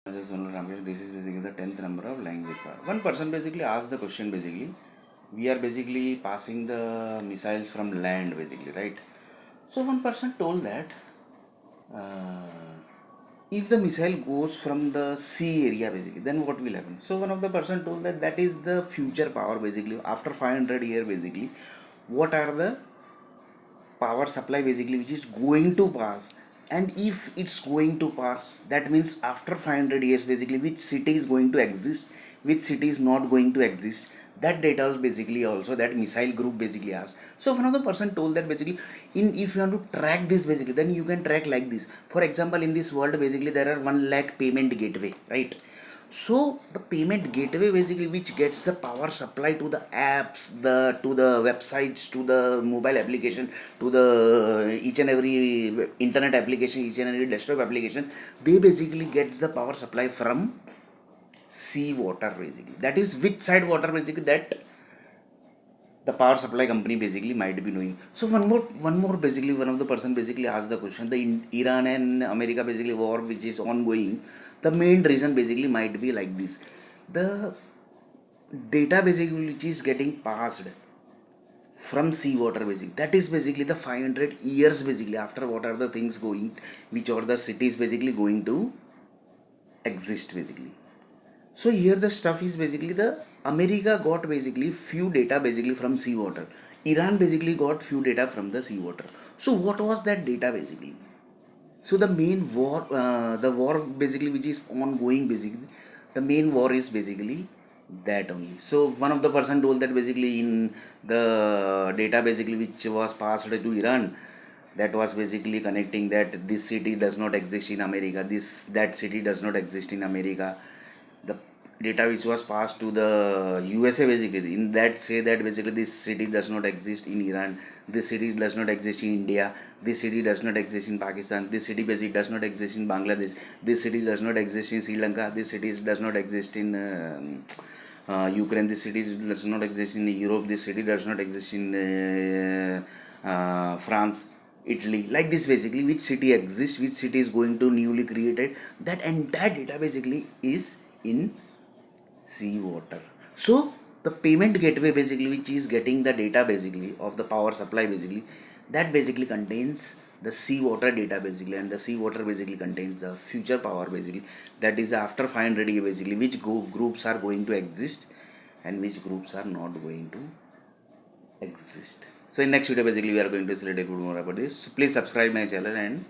This is basically the 10th number of language power. One person basically asked the question basically. We are basically passing the missiles from land basically, right? So one person told that if the missile goes from the sea area basically, then what will happen? So one of the person told that that is the future power basically. After 500 years basically, what are the power supply basically which is going to pass, and if it's going to pass, that means after 500 years basically which city is going to exist, which city is not going to exist. That data was basically also that missile group basically asked. So one of the person told that basically, in if you want to track this basically, then you can track like this. For example, in this world basically there are 1 lakh payment gateway, right? So the payment gateway basically which gets the power supply to the apps, the websites, to the mobile application, to the each and every internet application, each and every desktop application, they basically gets the power supply from sea water basically. That is which side water basically that the power supply company basically might be knowing. So one more basically, one of the person basically asked the question, the Iran and America basically war which is ongoing, the main reason basically might be like this. The data basically which is getting passed from sea water basically, that is basically the 500 years basically after what are the things going, which are the cities basically going to exist basically. So here the stuff is basically the America got basically few data basically from seawater. Iran basically got few data from the seawater. So what was that data basically? So the main war, the war basically which is ongoing basically, the main war is basically that only. So one of the person told that basically in the data basically which was passed to Iran, that was basically connecting that this city does not exist in America, this that city does not exist in America. The data which was passed to the USA basically, in that say that basically this city does not exist in Iran, this city does not exist in India, this city does not exist in Pakistan, this city basically does not exist in Bangladesh, this city does not exist in Sri Lanka, this city does not exist in Ukraine, this city does not exist in Europe, this city does not exist in France, Italy, like this basically, which city exists, which city is going to newly created, that entire data basically is in sea water. So the payment gateway basically which is getting the data basically of the power supply basically, that basically contains the sea water data basically, and the sea water basically contains the future power basically, that is after 500 years basically, which groups are going to exist and which groups are not going to exist. So in next video basically we are going to select a good more about this. So please subscribe my channel and